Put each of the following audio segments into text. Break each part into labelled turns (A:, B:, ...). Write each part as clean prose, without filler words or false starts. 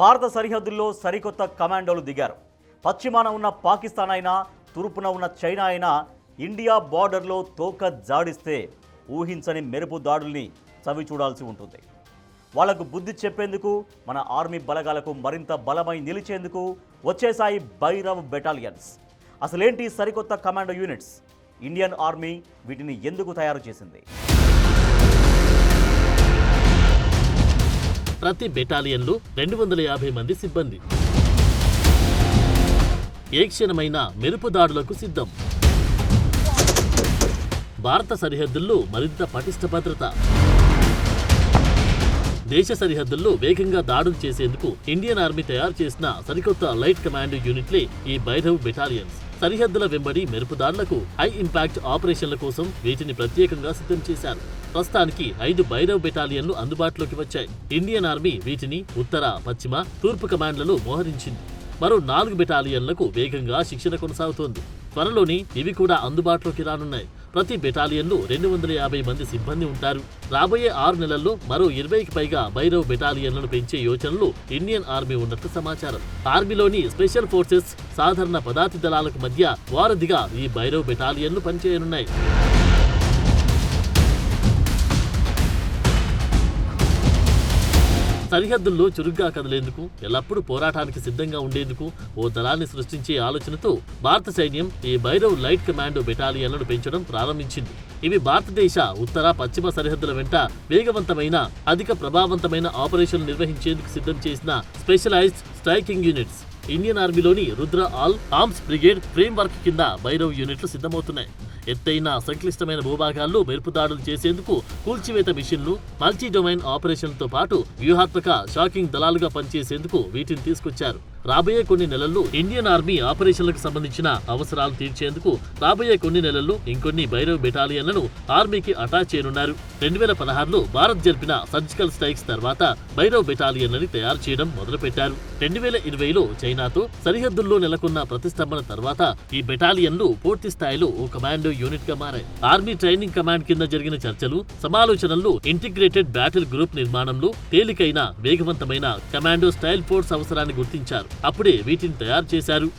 A: భారత సరిహద్దుల్లో సరికొత్త కమాండోలు దిగారు. పశ్చిమాన ఉన్న పాకిస్తాన్ అయినా, తూర్పున ఉన్న చైనా అయినా ఇండియా బార్డర్లో తోక జాడిస్తే ఊహించని మెరుపు దాడుల్ని చవి చూడాల్సి ఉంటుంది. వాళ్లకు బుద్ధి చెప్పేందుకు, మన ఆర్మీ బలగాలకు మరింత బలమై నిలిచేందుకు వచ్చేసాయి భైరవ్ బెటాలియన్స్. అసలేంటి సరికొత్త కమాండో యూనిట్స్? ఇండియన్ ఆర్మీ వీటిని ఎందుకు తయారు చేసింది?
B: ప్రతి బెటాలియన్లో 250 మంది సిబ్బంది. ఏ క్షణమైన మెరుపు దాడులకు సిద్ధం. భారత సరిహద్దుల్లో మరింత పటిష్ట భద్రత. దేశ సరిహద్దుల్లో వేగంగా దాడులు చేసేందుకు ఇండియన్ ఆర్మీ తయారు చేసిన సరికొత్త లైట్ కమాండో యూనిట్లే ఈ భైరవ్ బెటాలియన్స్. సరిహద్దుల వెంబడి మెరుపు దాడులకు, హై ఇంపాక్ట్ ఆపరేషన్ల కోసం వీటిని ప్రత్యేకంగా సిద్ధం చేశారు. ప్రస్తుతానికి 5 భైరవ్ బెటాలియన్లు అందుబాటులోకి వచ్చాయి. ఇండియన్ ఆర్మీ వీటిని ఉత్తర, పశ్చిమ, తూర్పు కమాండ్లలో మోహరించింది. మరో 4 బెటాలియన్లకు వేగంగా శిక్షణ కొనసాగుతోంది. త్వరలోని ఇవి కూడా అందుబాటులోకి రానున్నాయి. ప్రతి బెటాలియన్లో 250 మంది సిబ్బంది ఉంటారు. రాబోయే 6 నెలల్లో మరో 20కి పైగా భైరవ్ బెటాలియన్లను పెంచే యోచనలో ఇండియన్ ఆర్మీ ఉన్నట్లు సమాచారం. ఆర్మీలోని స్పెషల్ ఫోర్సెస్, సాధారణ పదాతి దళాలకు మధ్య వారధిగా ఈ భైరవ్ బెటాలియన్లు పనిచేయనున్నాయి. సరిహద్దుల్లో చురుగ్గా కదిలేందుకు, ఎల్లప్పుడూ పోరాటానికి సిద్ధంగా ఉండేందుకు ఓ దళాన్ని సృష్టించే ఆలోచనతో భారత సైన్యం ఈ భైరవ్ లైట్ కమాండో బెటాలియన్లను పెంచడం ప్రారంభించింది. ఇవి భారతదేశ ఉత్తర, పశ్చిమ సరిహద్దుల వెంట వేగవంతమైన, అధిక ప్రభావవంతమైన ఆపరేషన్లు నిర్వహించేందుకు సిద్ధం చేసిన స్పెషలైజ్డ్ స్ట్రైకింగ్ యూనిట్స్. ఇండియన్ ఆర్మీలోని Rudra all arms brigade framework కింద భైరవ్ యూనిట్లు సిద్ధమవుతున్నాయి. ఎత్తైన, సంక్లిష్టమైన భూభాగాల్లో మెరుపు దాడులు చేసేందుకు కూల్చివేత మిషన్లు, మల్టీ డొమైన్ ఆపరేషన్లతో పాటు వ్యూహాత్మక షాకింగ్ దళాలుగా పనిచేసేందుకు వీటిని తీసుకొచ్చారు. రాబోయే కొన్ని నెలల్లో ఇండియన్ ఆర్మీ ఆపరేషన్లకు సంబంధించిన అవసరాలు తీర్చేందుకు రాబోయే కొన్ని నెలల్లో ఇంకొన్ని భైరవ్ బెటాలియన్లను ఆర్మీకి అటాచ్ చేయనున్నారు. 2016లో భారత్ జరిపిన సర్జికల్ స్ట్రైక్స్ తర్వాత భైరవ్ బెటాలియన్లని తయారు చేయడం మొదలుపెట్టారు. 2020లో చైనాతో సరిహద్దుల్లో నెలకొన్న ప్రతిష్టంభన తర్వాత ఈ బెటాలియన్లు పూర్తి స్థాయిలో ఓ కమాండో యూనిట్ గా మారాయి. ఆర్మీ ట్రైనింగ్ కమాండ్ కింద జరిగిన చర్చలు, సమాలోచనల్లో ఇంటిగ్రేటెడ్ బ్యాటిల్ గ్రూప్ నిర్మాణంలో తేలికైన, వేగవంతమైన కమాండో స్టైల్ ఫోర్స్ అవసరాన్ని గుర్తించారు. అప్పుడే వీటిని తయారు చేశారు.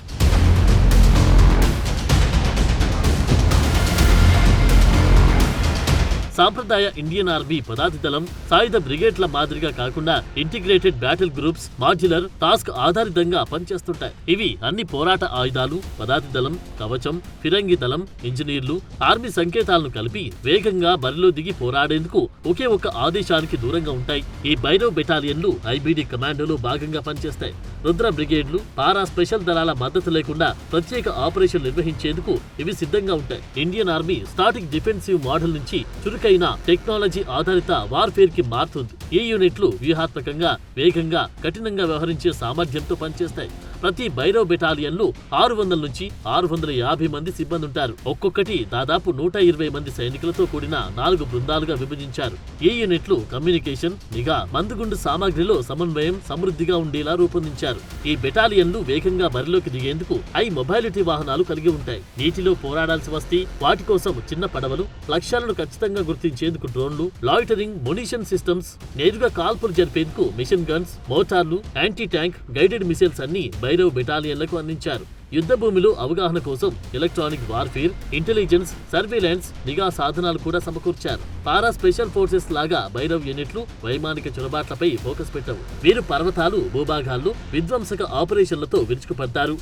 B: సాంప్రదాయ ఇండియన్ ఆర్మీ పదాతి దళం, సాయుధ బ్రిగేడ్ల మాదిరిగా కాకుండా integrated battle groups modular task ఆధారితంగా పనిచేస్తుంటాయి. ఇవి అన్ని పోరాట ఆయుధాలు, పదాతి దళం, కవచం, ఫిరంగి దళం, ఇంజనీర్లు, ఆర్మీ సంకేతాలను కలిపి వేగంగా బరిలో దిగి పోరాడేందుకు ఒకే ఒక్క ఆదేశానికి దూరంగా ఉంటాయి. ఈ భైరవ్ బెటాలియన్లు ఐబీడీ కమాండోలో భాగంగా పనిచేస్తాయి. రుద్ర బ్రిగేడ్లు, పారా స్పెషల్ దళాల మద్దతు లేకుండా ప్రత్యేక ఆపరేషన్ నిర్వహించేందుకు ఇవి సిద్ధంగా ఉంటాయి. Indian army static defensive model నుంచి చురుకైన టెక్నాలజీ ఆధారిత వార్ఫేర్ కి మారుతుంది. ఈ యూనిట్లు వ్యూహాత్మకంగా, వేగంగా, కఠినంగా వ్యవహరించే సామర్థ్యంతో పనిచేస్తాయి. ప్రతి భైరవ్ బెటాలియన్లు 600 నుంచి 650 మంది సిబ్బంది ఉంటారు. ఒక్కొక్కటి దాదాపు 120 మంది సైనికులతో కూడిన 4 బృందాలుగా విభజించారు. ఈ యూనిట్లు కమ్యూనికేషన్, నిఘా, మందుగుండు సామాగ్రిలో సమన్వయం సమృద్ధిగా ఉండేలా రూపొందించారు. ఈ బెటాలియన్లు వేగంగా బరిలోకి దిగేందుకు హై మొబైలిటీ వాహనాలు కలిగి ఉంటాయి. నీటిలో పోరాడాల్సి వస్తే వాటి కోసం చిన్న పడవలు, లక్ష్యాలను ఖచ్చితంగా గుర్తించేందుకు డ్రోన్లు, లాయిటరింగ్ మునిషన్ సిస్టమ్స్, నేరుగా కాల్పులు జరిపేందుకు మిషన్ గన్స్, మోటార్లు, యాంటీ ట్యాంక్, గైడెడ్ మిసైల్స్ అన్ని భైరవ్ బెటాలియన్లకు అందించారు. యుద్ధ భూమిలో అవగాహన కోసం ఎలక్ట్రానిక్ వార్ఫేర్, ఇంటెలిజెన్స్, సర్వేలెన్స్, నిఘా సాధనాలు కూడా సమకూర్చారు. పారా స్పెషల్ ఫోర్సెస్ లాగా భైరవ్ యూనిట్లు వైమానిక చొరబాట్లపై ఫోకస్ పెట్టవు. వీరు పర్వతాలు, భూభాగాల్లో విధ్వంసక ఆపరేషన్లతో విరుచుకుపడ్డారు.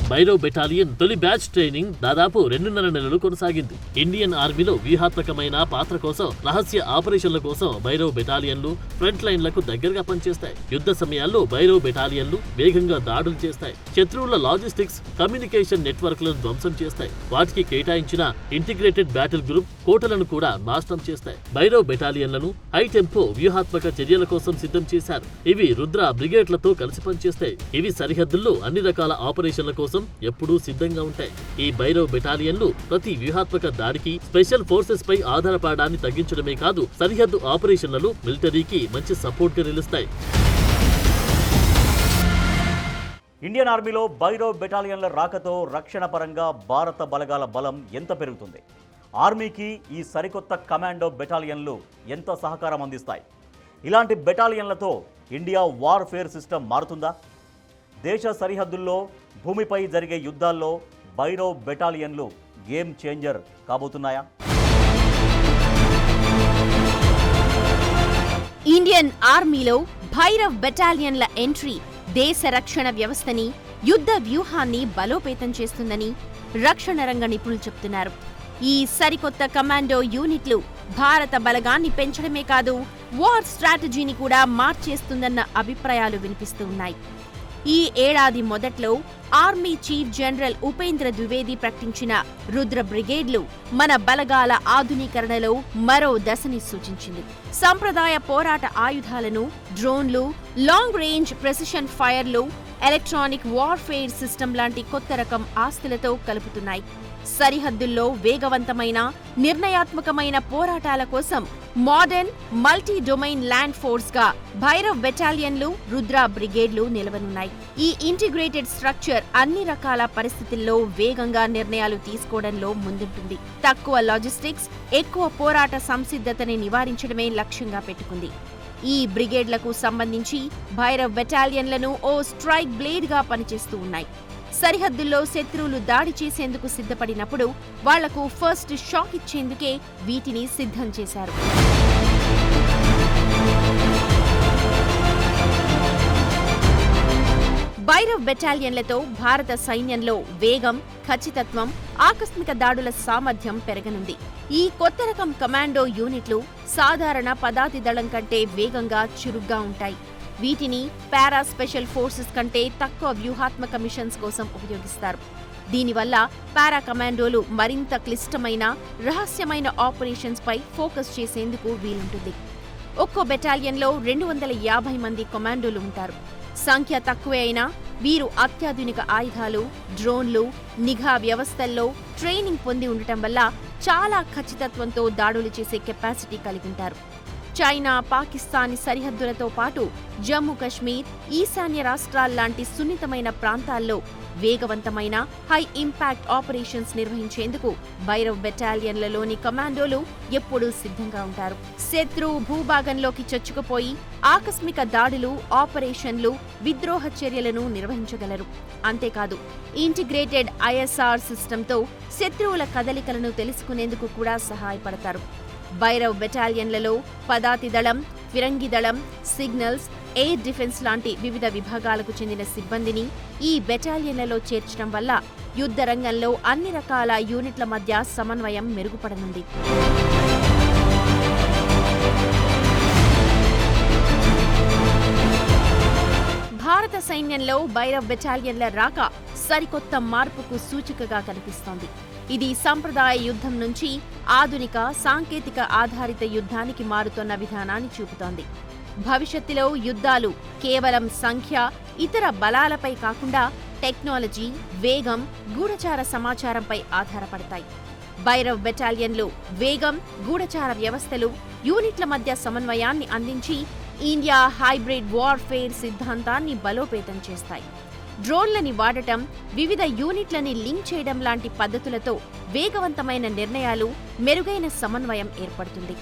B: భైరవ్ బెటాలియన్ తొలి బ్యాచ్ ట్రైనింగ్ దాదాపు 2.5 నెలలు కొనసాగింది. ఇండియన్ ఆర్మీలో వ్యూహాత్మకమైన పాత్ర కోసం, రహస్య ఆపరేషన్ల కోసం భైరవ్ బెటాలియన్లు ఫ్రంట్ లైన్లకు దగ్గరగా పనిచేస్తాయి. యుద్ధ సమయాల్లో భైరవ్ బెటాలియన్లు వేగంగా దాడులు చేస్తాయి. శత్రువుల లాజిస్టిక్స్, కమ్యూనికేషన్ నెట్వర్క్లను ధ్వంసం చేస్తాయి. వాటికి కేటాయించిన ఇంటిగ్రేటెడ్ బ్యాటిల్ గ్రూప్ కోటలను కూడా నాశనం చేస్తాయి. భైరవ్ బెటాలియన్లను హై టెంపో వ్యూహాత్మక చర్యల కోసం సిద్ధం చేశారు. ఇవి రుద్ర బ్రిగేడ్లతో కలిసి పనిచేస్తాయి. ఇవి సరిహద్దుల్లో అన్ని రకాల ఆపరేషన్ల కోసం ఎప్పుడూ సిద్ధంగా ఉంటాయి. ఈ భైరవ్ బెటాలియన్లు ప్రతి వ్యూహాత్మక దాడికి, స్పెషల్ ఫోర్సెస్ పై ఆధారపడడాన్ని తగ్గించడమే కాదు, సరిహద్దు ఆపరేషన్లలో మిలిటరీకి మంచి సపోర్ట్ గా నిలుస్తాయి.
A: ఇండియన్ ఆర్మీలో భైరవ్ బెటాలియన్ల రాకతో రక్షణ పరంగా భారత బలగాల బలం ఎంత పెరుగుతుంది? ఆర్మీకి ఈ సరికొత్త కమాండో బెటాలియన్లు ఎంత సహకారం అందిస్తాయి? ఇలాంటి బెటాలియన్లతో ఇండియా వార్ఫేర్ సిస్టమ్ మారుతుందా? దేశ సరిహద్దుల్లో భూమిపై జరిగే యుద్ధాల్లో భైరవ్ బెటాలియన్లు గేమ్ చేంజర్ కాబోతున్నాయా?
C: ఇండియన్ ఆర్మీలో భైరవ్ బెటాలియన్ల ఎంట్రీ దేశ రక్షణ వ్యవస్థని, యుద్ధ వ్యూహాన్ని బలోపేతం చేస్తుందని రక్షణ రంగ నిపుణులు చెప్తున్నారు. ఈ సరికొత్త కమాండో యూనిట్లు భారత బలగాన్ని పెంచడమే కాదు, వార్ స్ట్రాటజీని కూడా మార్చేస్తుందన్న అభిప్రాయాలు వినిపిస్తూ ఉన్నాయి. ఈ ఏడాది మొదట్లో army chief general Upendra Dwivedi ప్రకటించిన రుద్ర బ్రిగేడ్లు మన బలగాల ఆధునీకరణలో మరో దశని సూచించింది. సంప్రదాయ పోరాట ఆయుధాలను, డ్రోన్లు, లాంగ్ రేంజ్ ప్రెసిషన్ ఫైర్లు, ఎలక్ట్రానిక్ వార్ఫేర్ సిస్టమ్ లాంటి కొత్త రకం ఆస్తులతో కలుపుతున్నాయి. సరిహద్దుల్లో వేగవంతమైన, నిర్ణయాత్మకమైన పోరాటాల కోసం modern multi domain land force గా భైరవ్ బెటాలియన్లు, రుద్ర బ్రిగేడ్లు నిలవనున్నాయి. ఈ ఇంటిగ్రేటెడ్ స్ట్రక్చర్ అన్ని రకాల పరిస్థితుల్లో వేగంగా నిర్ణయాలు తీసుకోవడంలో ముందుంటుంది. తక్కువ లాజిస్టిక్స్, ఎక్కువ పోరాట సంసిద్ధతని నివారించడమే లక్ష్యంగా పెట్టుకుంది. ఈ బ్రిగేడ్లకు సంబంధించి భైరవ్ బెటాలియన్లను ఓ స్ట్రైక్ బ్లేడ్ గా పనిచేస్తూ ఉన్నాయి. సరిహద్దుల్లో శత్రువులు దాడి చేసేందుకు సిద్ధపడినప్పుడు వాళ్లకు ఫస్ట్ షాక్ ఇచ్చేందుకే వీటిని సిద్ధం చేశారు. భైరవ్ బెటాలియన్లతో భారత సైన్యంలో వేగం, ఖచ్చితత్వం, ఆకస్మిక దాడుల సామర్థ్యం పెరగనుంది. ఈ కొత్త రకం కమాండో యూనిట్లు సాధారణ పదాతి దళం కంటే వేగంగా, చురుగ్గా ఉంటాయి. వీటిని పారా స్పెషల్ ఫోర్సెస్ కంటే తక్కువ వ్యూహాత్మక మిషన్స్ కోసం ఉపయోగిస్తారు. దీనివల్ల పారా కమాండోలు మరింత క్లిష్టమైన, రహస్యమైన ఆపరేషన్స్ పై ఫోకస్ చేసేందుకు వీలుంటుంది. ఒక్కో బెటాలియన్లో 250 మంది కమాండోలు ఉంటారు. సంఖ్య తక్కువే అయినా వీరు అత్యాధునిక ఆయుధాలు, డ్రోన్లు, నిఘా వ్యవస్థల్లో ట్రైనింగ్ పొంది ఉండటం వల్ల చాలా ఖచ్చితత్వంతో దాడులు చేసే కెపాసిటీ కలిగి ఉంటారు. చైనా, పాకిస్తాన్ సరిహద్దులతో పాటు జమ్మూ కశ్మీర్, ఈశాన్య రాష్ట్రాల్లాంటి సున్నితమైన ప్రాంతాల్లో వేగవంతమైన, హై ఇంపాక్ట్ ఆపరేషన్స్ నిర్వహించేందుకు భైరవ్ బెటాలియన్లలోని కమాండోలు ఎప్పుడూ సిద్ధంగా ఉంటారు. శత్రు భూభాగంలోకి చొచ్చుకుపోయి ఆకస్మిక దాడులు, ఆపరేషన్లు, విద్రోహ చర్యలను నిర్వహించగలరు. అంతేకాదు, ఇంటిగ్రేటెడ్ ఐఎస్ఆర్ సిస్టంతో శత్రువుల కదలికలను తెలుసుకునేందుకు కూడా సహాయపడతారు. భైరవ్ బెటాలియన్లలో పదాతి దళం, ఫిరంగి దళం, సిగ్నల్స్, ఎయిర్ డిఫెన్స్ లాంటి వివిధ విభాగాలకు చెందిన సిబ్బందిని ఈ బెటాలియన్లలో చేర్చడం వల్ల యుద్ధ రంగంలో అన్ని రకాల యూనిట్ల మధ్య సమన్వయం మెరుగుపడనుంది. భారత సైన్యంలో భైరవ్ బెటాలియన్ల రాక సరికొత్త మార్పుకు సూచికగా కనిపిస్తోంది. ఇది సంప్రదాయ యుద్ధం నుంచి ఆధునిక, సాంకేతిక ఆధారిత యుద్ధానికి మారుతున్న విధానాన్ని చూపుతోంది. భవిష్యత్తులో యుద్ధాలు కేవలం సంఖ్య, ఇతర బలాలపై కాకుండా టెక్నాలజీ, వేగం, గూఢచార సమాచారంపై ఆధారపడతాయి. భైరవ్ బెటాలియన్లు వేగం, గూఢచార వ్యవస్థలు, యూనిట్ల మధ్య సమన్వయాన్ని అందించి ఇండియా హైబ్రిడ్ వార్ఫేర్ సిద్ధాంతాన్ని బలోపేతం చేస్తాయి. డ్రోన్లని వాడటం, వివిధ యూనిట్లని లింక్ చేయడం లాంటి పద్ధతులతో వేగవంతమైన నిర్ణయాలు, మెరుగైన సమన్వయం ఏర్పడుతుంది.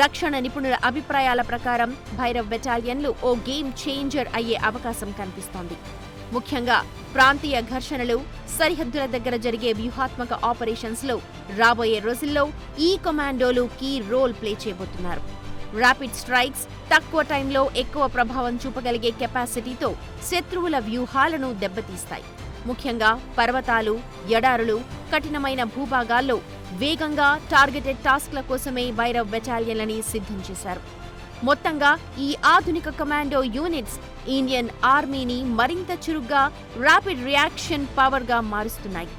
C: రక్షణ నిపుణుల అభిప్రాయాల ప్రకారం భైరవ్ బెటాలియన్లు ఓ గేమ్ చేంజర్ అయ్యే అవకాశం కనిపిస్తోంది. ముఖ్యంగా ప్రాంతీయ ఘర్షణలు, సరిహద్దుల దగ్గర జరిగే వ్యూహాత్మక ఆపరేషన్స్లో రాబోయే రోజుల్లో ఈ కమాండోలు కీ రోల్ ప్లే చేయబోతున్నారు. ర్యాపిడ్ స్ట్రైక్స్, తక్కువ టైంలో ఎక్కువ ప్రభావం చూపగలిగే కెపాసిటీతో శత్రువుల వ్యూహాలను దెబ్బతీస్తాయి. ముఖ్యంగా పర్వతాలు, ఎడారులు, కఠినమైన భూభాగాల్లో వేగంగా టార్గెటెడ్ టాస్క్ల కోసమే భైరవ్ బెటాలియన్లని సిద్ధం చేశారు. మొత్తంగా ఈ ఆధునిక కమాండో యూనిట్స్ ఇండియన్ ఆర్మీని మరింత చురుగ్గా, ర్యాపిడ్ రియాక్షన్ పవర్గా మారుస్తున్నాయి.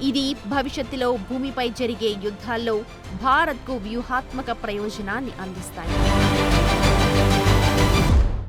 C: ఇది భవిష్యత్తులో భూమిపై జరిగే యుద్ధాల్లో భారత్కు వ్యూహాత్మక ప్రయోజనాన్ని అందిస్తాయి.